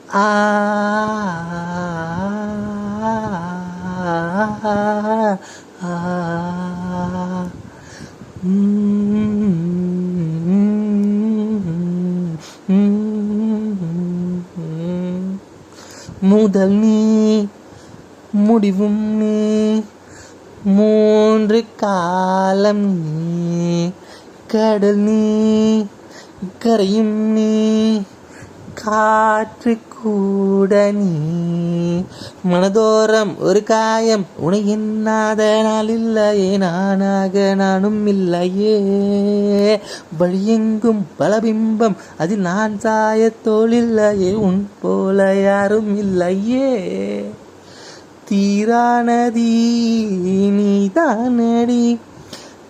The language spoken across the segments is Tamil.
ஆ முதல் நீ முடிவும் நீ மூன்று காலம் நீ கடல் நீ கரையும் நீ காற்று கூட நீ மனதோரம் ஒரு காயம் உனை எண்ணாத நாள் இல்லையே நானாக நானும் இல்லையே வழியெங்கும் பலபிம்பம் அதில் நான் சாயத்தோல் இல்லையே உன் போல யாரும் இல்லையே தீரானதி நீதானடி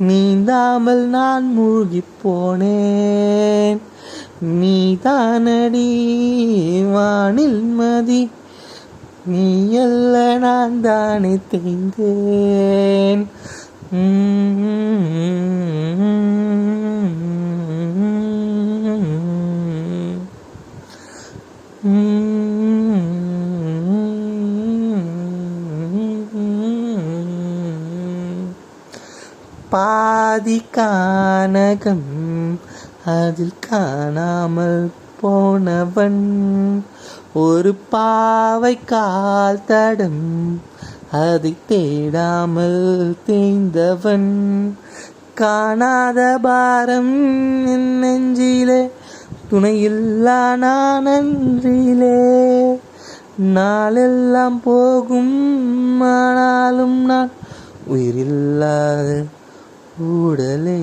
நீந்தாமல் நான் மூழ்கிப் போனேன் நீதானடி வானில் மதி நீ அல்ல நான் தானே தேய்ந்தேன் பாதி கானகம் அதில் காணாமல் போனவன் ஒரு பாவை கால் தடம் அதை தேடாமல் தேய்ந்தவன் காணாத பாரம் என் நெஞ்சிலே துணையில்லா நான் அன்றிலே நாளெல்லாம் போகும் ஆனாலும் நான் உயிரில்லாத உடலே